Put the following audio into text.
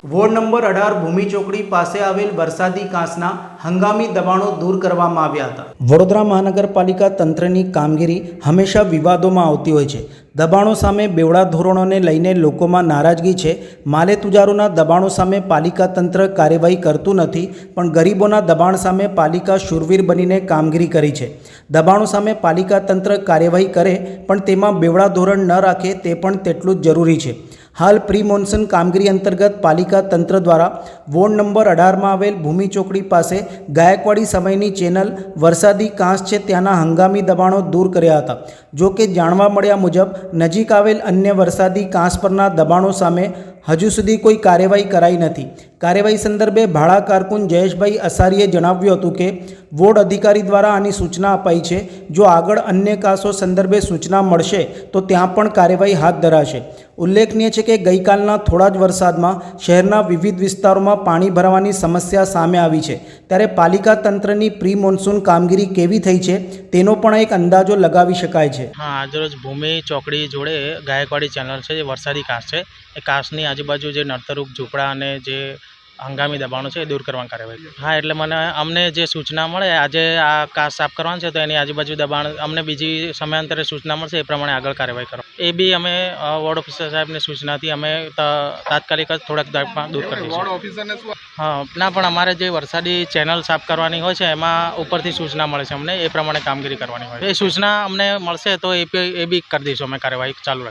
Ward number 18 ભૂમિ ચોકડી પાસે આવેલ વરસાદી કાંસના હંગામી દબાણો દૂર કરવામાં આવ્યા હતા। વડોદરા મહાનગરપાલિકા તંત્રની કામગીરી હંમેશા વિવાદોમાં આવતી હોય છે। દબાણો સામે બેવડા ધોરણોને લઈને લોકોમાં નારાજગી છે। માલેતુજારોના દબાણો સામે પાલિકા તંત્ર કાર્યવાહી કરતું નથી, પણ ગરીબોના દબાણ સામે પાલિકા શૂરવીર બનીને કામગીરી કરી છે। દબાણો સામે પાલિકા તંત્ર કાર્યવાહી કરે, પણ તેમાં બેવડા ધોરણ ન રાખે તે પણ તેટલું જ જરૂરી છે। હાલ પ્રી મોન્સૂન કામગીરી અંતર્ગત પાલિકા તંત્ર દ્વારા વોર્ડ નંબર 18 માં આવેલ ભૂમિ ચોકડી પાસે ગાયકવાડી સમયની ચેનલ વરસાદી કાંસ છે ત્યાંના હંગામી દબાણો દૂર કર્યા હતા। જો કે જાણવા મળ્યા મુજબ નજીક આવેલ અન્ય વરસાદી કાંસ પરના દબાણો સામે હજુ સુધી કોઈ કાર્યવાહી કરાઈ નથી। કાર્યવાહી સંદર્ભે ભાડા કારકુન જયેશભાઈ અસારીએ જણાવ્યું હતું કે વોર્ડ અધિકારી દ્વારા આની સૂચના અપાઈ છે। જો આગળ અન્ય કાંસો સંદર્ભે સૂચના મળશે તો ત્યાં પણ કાર્યવાહી હાથ ધરાશે। ઉલ્લેખનીય છે કે ગઈકાલના થોડા જ વરસાદમાં શહેરના વિવિધ વિસ્તારોમાં પાણી ભરાવાની સમસ્યા સામે આવી છે, ત્યારે પાલિકા તંત્રની પ્રી મોન્સૂન કામગીરી કેવી થઈ છે તેનો પણ એક અંદાજો લગાવી શકાય છે। हाँ, आज रोज भूमि चौकड़ी जोड़े गायकवाड़ी चेनल है, जे वरसादी कांस है। ए कांसनी आजूबाजू जे नर्तरूप झूंपड़ा अने जे हंगामी दबाणो छे दूर करवानी कार्यवाही। हाँ, एटले मने अमने जे सूचना मळे आजे आ कांस साफ करवानो छे, तो एनी आजूबाजू दबाण अमने बीजी समयांतरे सूचना मळशे ए प्रमाणे आगळ कार्यवाही करो। ए बी अमे वोर्ड ऑफिसर साहेबनी सूचनाथी अमे तात्कालिक ज थोड़ाक दाखमा दूर करी दीशुं। वोर्ड ऑफिसरने शुं? हाँ, ना पण अमारे जे वरसादी चेनल साफ करवानी होय छे एमां उपरथी सूचना मळे छे अमने, ए प्रमाणे कामगीरी करवानी होय। ए सूचना अमने मळशे तो ए बी करी दईशुं, अमे कार्यवाही चालू राखीशुं।